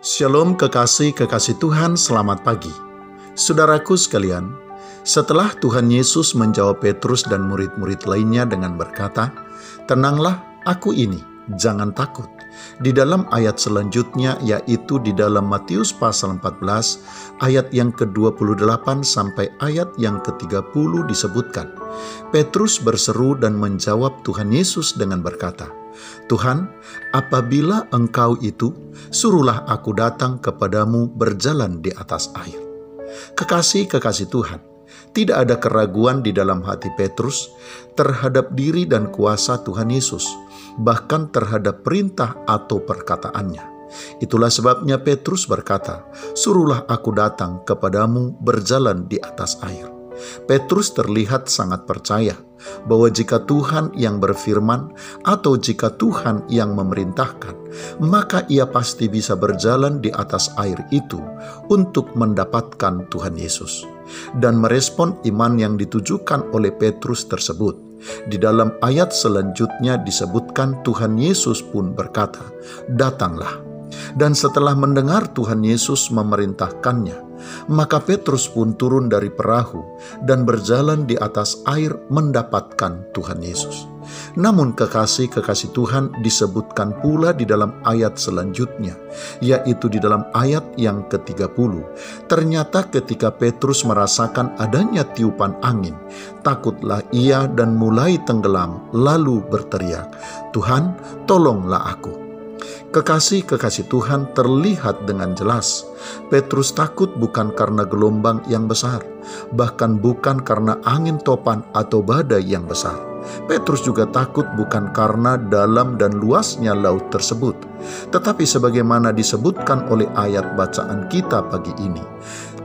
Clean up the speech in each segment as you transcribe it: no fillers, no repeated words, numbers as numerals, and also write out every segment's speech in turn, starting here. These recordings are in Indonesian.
Shalom kekasih-kekasih Tuhan, selamat pagi. Saudaraku sekalian, setelah Tuhan Yesus menjawab Petrus dan murid-murid lainnya dengan berkata, "Tenanglah, aku ini, jangan takut." Di dalam ayat selanjutnya, yaitu di dalam Matius pasal 14, ayat yang ke-28 sampai ayat yang ke-30 disebutkan, Petrus berseru dan menjawab Tuhan Yesus dengan berkata, "Tuhan, apabila Engkau itu, suruhlah aku datang kepadamu berjalan di atas air." Kekasih-kekasih Tuhan, tidak ada keraguan di dalam hati Petrus terhadap diri dan kuasa Tuhan Yesus, bahkan terhadap perintah atau perkataannya. Itulah sebabnya Petrus berkata, "Suruhlah aku datang kepadamu berjalan di atas air." Petrus terlihat sangat percaya bahwa jika Tuhan yang berfirman atau jika Tuhan yang memerintahkan, maka ia pasti bisa berjalan di atas air itu untuk mendapatkan Tuhan Yesus. Dan merespon iman yang ditujukan oleh Petrus tersebut. Di dalam ayat selanjutnya disebutkan Tuhan Yesus pun berkata, "Datanglah." Dan setelah mendengar Tuhan Yesus memerintahkannya, maka Petrus pun turun dari perahu dan berjalan di atas air mendapatkan Tuhan Yesus. Namun kekasih-kekasih Tuhan disebutkan pula di dalam ayat selanjutnya, yaitu di dalam ayat yang ke-30. Ternyata ketika Petrus merasakan adanya tiupan angin, takutlah ia dan mulai tenggelam, lalu berteriak, "Tuhan, tolonglah aku." Kekasih-kekasih Tuhan, terlihat dengan jelas Petrus takut bukan karena gelombang yang besar, bahkan bukan karena angin topan atau badai yang besar. Petrus juga takut bukan karena dalam dan luasnya laut tersebut, tetapi sebagaimana disebutkan oleh ayat bacaan kita pagi ini,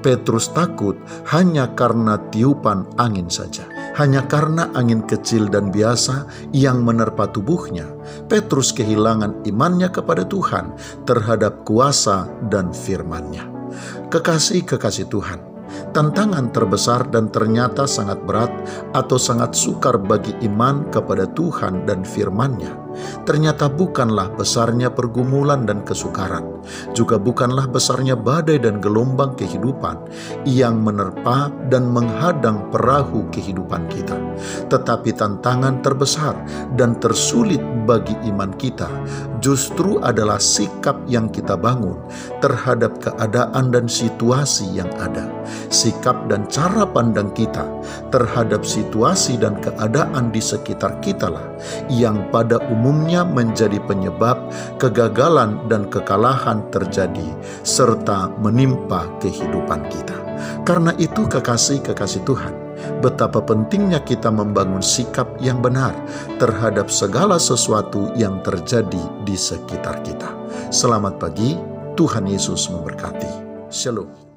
Petrus takut hanya karena tiupan angin saja. Hanya karena angin kecil dan biasa yang menerpa tubuhnya, Petrus kehilangan imannya kepada Tuhan terhadap kuasa dan firman-Nya. Kekasih-kekasih Tuhan, tantangan terbesar dan ternyata sangat berat atau sangat sukar bagi iman kepada Tuhan dan firman-Nya, ternyata bukanlah besarnya pergumulan dan kesukaran, juga bukanlah besarnya badai dan gelombang kehidupan yang menerpa dan menghadang perahu kehidupan kita. Tetapi tantangan terbesar dan tersulit bagi iman kita justru adalah sikap yang kita bangun terhadap keadaan dan situasi yang ada. Sikap dan cara pandang kita terhadap situasi dan keadaan di sekitar kita lah yang pada umumnya menjadi penyebab kegagalan dan kekalahan terjadi serta menimpa kehidupan kita. Karena itu kekasih-kekasih Tuhan, betapa pentingnya kita membangun sikap yang benar terhadap segala sesuatu yang terjadi di sekitar kita. Selamat pagi, Tuhan Yesus memberkati. Shalom.